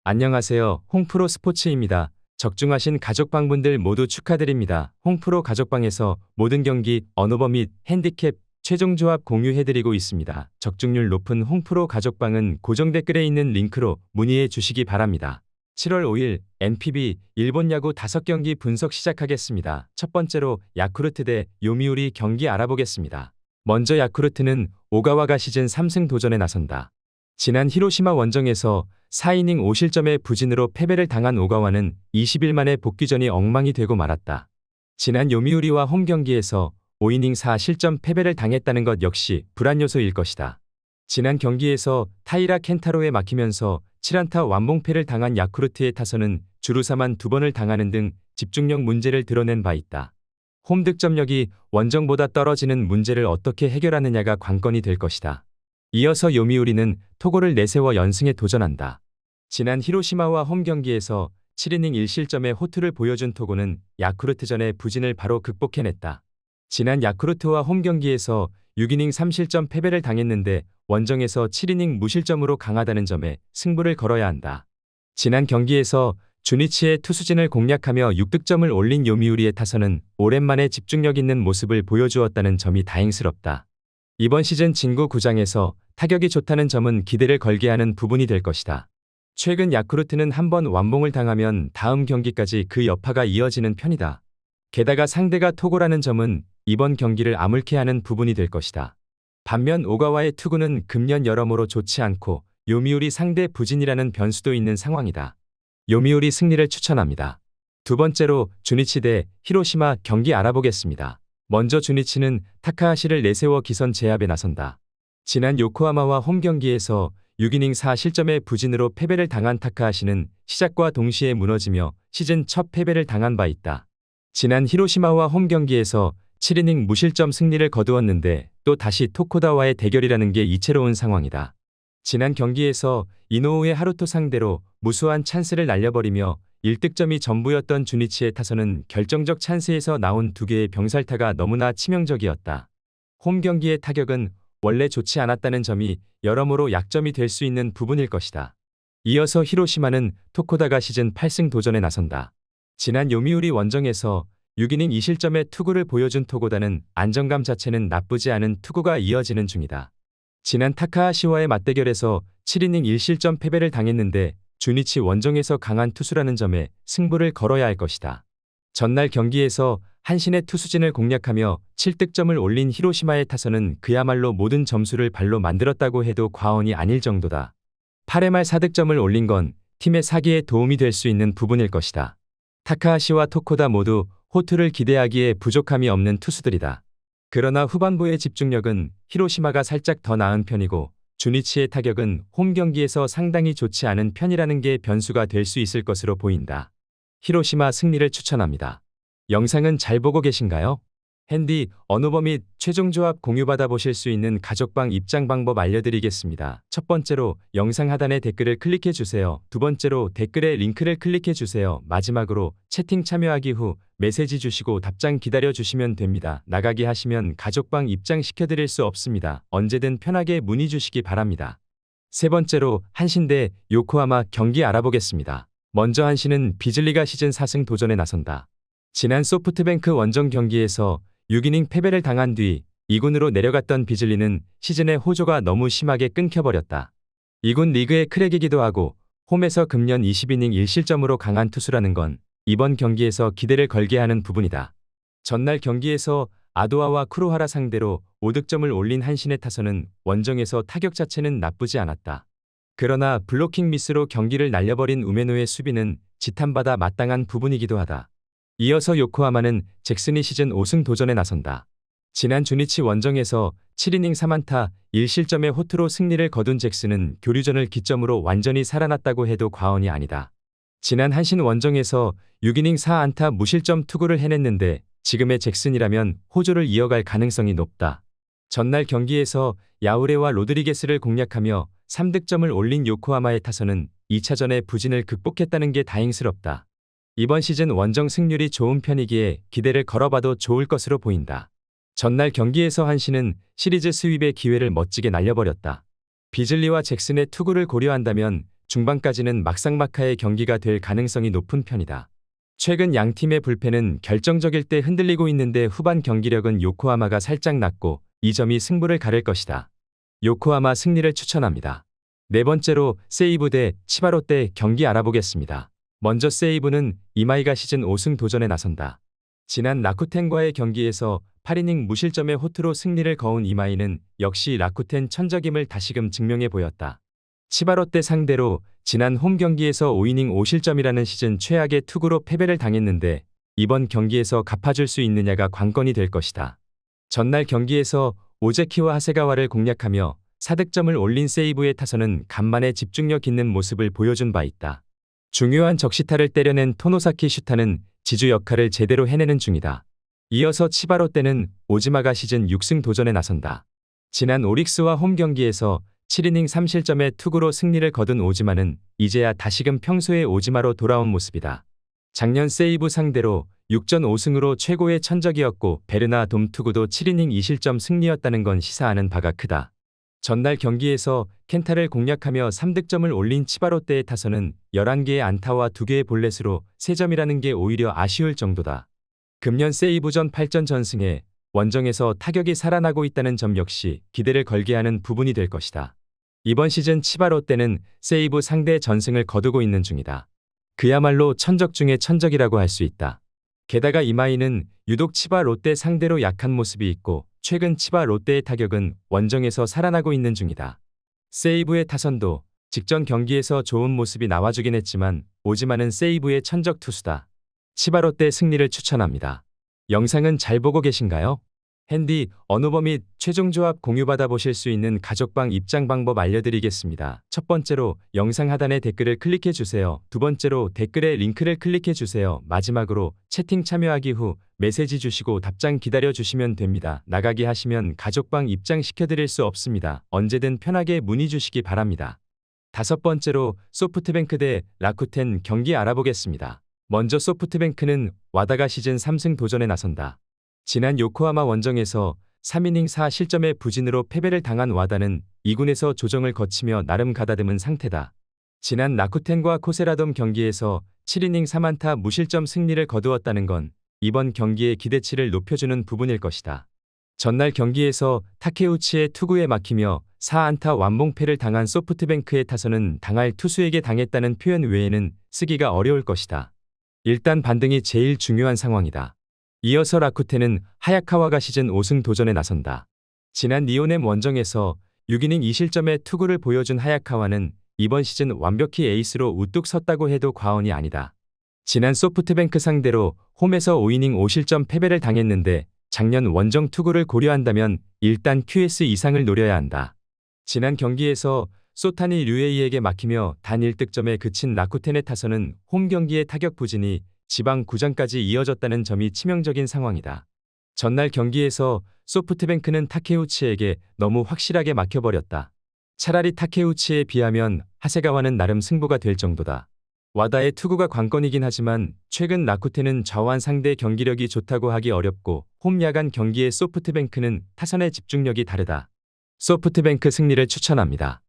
안녕하세요. 홍프로 스포츠입니다. 적중하신 가족방분들 모두 축하드립니다. 홍프로 가족방에서 모든 경기, 언오버 및 핸디캡, 최종 조합 공유해드리고 있습니다. 적중률 높은 홍프로 가족방은 고정 댓글에 있는 링크로 문의해 주시기 바랍니다. 7월 5일 NPB 일본 야구 5경기 분석 시작하겠습니다. 첫 번째로 야쿠르트 대 요미우리 경기 알아보겠습니다. 먼저 야쿠르트는 오가와가 시즌 3승 도전에 나선다. 지난 히로시마 원정에서 4이닝 5실점의 부진으로 패배를 당한 오가와는 20일 만에 복귀전이 엉망이 되고 말았다. 지난 요미우리와 홈 경기에서 5이닝 4실점 패배를 당했다는 것 역시 불안 요소일 것이다. 지난 경기에서 타이라 켄타로에 막히면서 7안타 완봉패를 당한 야쿠르트의 타선은 주루사만 2번을 당하는 등 집중력 문제를 드러낸 바 있다. 홈 득점력이 원정보다 떨어지는 문제를 어떻게 해결하느냐가 관건이 될 것이다. 이어서 요미우리는 토고를 내세워 연승에 도전한다. 지난 히로시마와 홈 경기에서 7이닝 1실점의 호투를 보여준 토고는 야쿠르트전의 부진을 바로 극복해냈다. 지난 야쿠르트와 홈 경기에서 6이닝 3실점 패배를 당했는데 원정에서 7이닝 무실점으로 강하다는 점에 승부를 걸어야 한다. 지난 경기에서 주니치의 투수진을 공략하며 6득점을 올린 요미우리의 타선은 오랜만에 집중력 있는 모습을 보여주었다는 점이 다행스럽다. 이번 시즌 진구 구장에서 타격이 좋다는 점은 기대를 걸게 하는 부분이 될 것이다. 최근 야쿠르트는 한번 완봉을 당하면 다음 경기까지 그 여파가 이어지는 편이다. 게다가 상대가 토고라는 점은 이번 경기를 암울케 하는 부분이 될 것이다. 반면 오가와의 투구는 금년 여러모로 좋지 않고 요미우리 상대 부진이라는 변수도 있는 상황이다. 요미우리 승리를 추천합니다. 두 번째로 주니치 대 히로시마 경기 알아보겠습니다. 먼저 주니치는 타카하시를 내세워 기선 제압에 나선다. 지난 요코하마와 홈 경기에서 6이닝 4실점의 부진으로 패배를 당한 타카하시는 시작과 동시에 무너지며 시즌 첫 패배를 당한 바 있다. 지난 히로시마와 홈 경기에서 7이닝 무실점 승리를 거두었는데 또 다시 토코다와의 대결이라는 게 이채로운 상황이다. 지난 경기에서 이노우의 하루토 상대로 무수한 찬스를 날려버리며 1득점이 전부였던 주니치의 타선은 결정적 찬스에서 나온 2개의 병살타가 너무나 치명적이었다. 홈 경기의 타격은 원래 좋지 않았다는 점이 여러모로 약점이 될 수 있는 부분일 것이다. 이어서 히로시마는 토코다가 시즌 8승 도전에 나선다. 지난 요미우리 원정에서 6이닝 2실점의 투구를 보여준 토고다는 안정감 자체는 나쁘지 않은 투구가 이어지는 중이다. 지난 타카하시와의 맞대결에서 7이닝 1실점 패배를 당했는데 주니치 원정에서 강한 투수라는 점에 승부를 걸어야 할 것이다. 전날 경기에서 한신의 투수진을 공략하며 7득점을 올린 히로시마의 타선은 그야말로 모든 점수를 발로 만들었다고 해도 과언이 아닐 정도다. 8회 말 4득점을 올린 건 팀의 사기에 도움이 될 수 있는 부분일 것이다. 타카하시와 토코다 모두 호투를 기대하기에 부족함이 없는 투수들이다. 그러나 후반부의 집중력은 히로시마가 살짝 더 나은 편이고 주니치의 타격은 홈 경기에서 상당히 좋지 않은 편이라는 게 변수가 될 수 있을 것으로 보인다. 히로시마 승리를 추천합니다. 영상은 잘 보고 계신가요? 핸디, 언오버 및 최종 조합 공유받아 보실 수 있는 가족방 입장 방법 알려드리겠습니다. 첫 번째로 영상 하단에 댓글을 클릭해 주세요. 두 번째로 댓글에 링크를 클릭해 주세요. 마지막으로 채팅 참여하기 후 메시지 주시고 답장 기다려 주시면 됩니다. 나가기 하시면 가족방 입장 시켜드릴 수 없습니다. 언제든 편하게 문의 주시기 바랍니다. 세 번째로 한신 대 요코하마 경기 알아보겠습니다. 먼저 한신은 비즐리가 시즌 4승 도전에 나선다. 지난 소프트뱅크 원정 경기에서 6이닝 패배를 당한 뒤 2군으로 내려갔던 비즐리는 시즌의 호조가 너무 심하게 끊겨버렸다. 2군 리그의 크랙이기도 하고 홈에서 금년 20이닝 1실점으로 강한 투수라는 건 이번 경기에서 기대를 걸게 하는 부분이다. 전날 경기에서 아도아와 쿠로하라 상대로 5득점을 올린 한신의 타선은 원정에서 타격 자체는 나쁘지 않았다. 그러나 블로킹 미스로 경기를 날려버린 우메노의 수비는 지탄받아 마땅한 부분이기도 하다. 이어서 요코하마는 잭슨이 시즌 5승 도전에 나선다. 지난 주니치 원정에서 7이닝 3안타 1실점의 호투로 승리를 거둔 잭슨은 교류전을 기점으로 완전히 살아났다고 해도 과언이 아니다. 지난 한신 원정에서 6이닝 4안타 무실점 투구를 해냈는데 지금의 잭슨이라면 호조를 이어갈 가능성이 높다. 전날 경기에서 야우레와 로드리게스를 공략하며 3득점을 올린 요코하마의 타선은 2차전의 부진을 극복했다는 게 다행스럽다. 이번 시즌 원정 승률이 좋은 편이기에 기대를 걸어봐도 좋을 것으로 보인다. 전날 경기에서 한신은 시리즈 스윕의 기회를 멋지게 날려버렸다. 비즐리와 잭슨의 투구를 고려한다면 중반까지는 막상막하의 경기가 될 가능성이 높은 편이다. 최근 양팀의 불펜은 결정적일 때 흔들리고 있는데 후반 경기력은 요코하마가 살짝 낮고 이 점이 승부를 가릴 것이다. 요코하마 승리를 추천합니다. 네 번째로 세이부 대 치바롯데 경기 알아보겠습니다. 먼저 세이부는 이마이가 시즌 5승 도전에 나선다. 지난 라쿠텐과의 경기에서 8이닝 무실점의 호투로 승리를 거운 이마이는 역시 라쿠텐 천적임을 다시금 증명해 보였다. 치바롯데 상대로 지난 홈 경기에서 5이닝 5실점이라는 시즌 최악의 투구로 패배를 당했는데 이번 경기에서 갚아줄 수 있느냐가 관건이 될 것이다. 전날 경기에서 오제키와 하세가와를 공략하며 4득점을 올린 세이부의 타선은 간만에 집중력 있는 모습을 보여준 바 있다. 중요한 적시타를 때려낸 토노사키 슈타는 지주 역할을 제대로 해내는 중이다. 이어서 치바롯데는 오지마가 시즌 6승 도전에 나선다. 지난 오릭스와 홈 경기에서 7이닝 3실점의 투구로 승리를 거둔 오지마는 이제야 다시금 평소의 오지마로 돌아온 모습이다. 작년 세이부 상대로 6전 5승으로 최고의 천적이었고 베르나 돔 투구도 7이닝 2실점 승리였다는 건 시사하는 바가 크다. 전날 경기에서 켄타를 공략하며 3득점을 올린 치바롯데의 타선은 11개의 안타와 2개의 볼넷으로 3점이라는 게 오히려 아쉬울 정도다. 금년 세이부전 8전 전승에 원정에서 타격이 살아나고 있다는 점 역시 기대를 걸게 하는 부분이 될 것이다. 이번 시즌 치바롯데는 세이부 상대 전승을 거두고 있는 중이다. 그야말로 천적 중의 천적이라고 할 수 있다. 게다가 이마이는 유독 치바롯데 상대로 약한 모습이 있고 최근 치바롯데의 타격은 원정에서 살아나고 있는 중이다. 세이부의 타선도 직전 경기에서 좋은 모습이 나와주긴 했지만 오지마는 세이부의 천적 투수다. 치바롯데 승리를 추천합니다. 영상은 잘 보고 계신가요? 핸디, 언오버 및 최종 조합 공유받아 보실 수 있는 가족방 입장 방법 알려드리겠습니다. 첫 번째로 영상 하단의 댓글을 클릭해 주세요. 두 번째로 댓글에 링크를 클릭해 주세요. 마지막으로 채팅 참여하기 후 메시지 주시고 답장 기다려 주시면 됩니다. 나가기 하시면 가족방 입장 시켜드릴 수 없습니다. 언제든 편하게 문의 주시기 바랍니다. 다섯 번째로 소프트뱅크 대 라쿠텐 경기 알아보겠습니다. 먼저 소프트뱅크는 와다가 시즌 3승 도전에 나선다. 지난 요코하마 원정에서 3이닝 4실점의 부진으로 패배를 당한 와다는 2군에서 조정을 거치며 나름 가다듬은 상태다. 지난 라쿠텐과 코세라돔 경기에서 7이닝 3안타 무실점 승리를 거두었다는 건 이번 경기의 기대치를 높여주는 부분일 것이다. 전날 경기에서 타케우치의 투구에 막히며 4안타 완봉패를 당한 소프트뱅크의 타선은 당할 투수에게 당했다는 표현 외에는 쓰기가 어려울 것이다. 일단 반등이 제일 중요한 상황이다. 이어서 라쿠텐은 하야카와가 시즌 5승 도전에 나선다. 지난 니오넴 원정에서 6이닝 2실점의 투구를 보여준 하야카와는 이번 시즌 완벽히 에이스로 우뚝 섰다고 해도 과언이 아니다. 지난 소프트뱅크 상대로 홈에서 5이닝 5실점 패배를 당했는데 작년 원정 투구를 고려한다면 일단 QS 이상을 노려야 한다. 지난 경기에서 소타니 류에이에게 막히며 단 1득점에 그친 라쿠텐의 타선은 홈 경기의 타격 부진이 지방 구장까지 이어졌다는 점이 치명적인 상황이다. 전날 경기에서 소프트뱅크는 타케우치에게 너무 확실하게 막혀버렸다. 차라리 타케우치에 비하면 하세가와는 나름 승부가 될 정도다. 와다의 투구가 관건이긴 하지만 최근 라쿠텐은 좌완 상대 경기력이 좋다고 하기 어렵고 홈 야간 경기의 소프트뱅크는 타선의 집중력이 다르다. 소프트뱅크 승리를 추천합니다.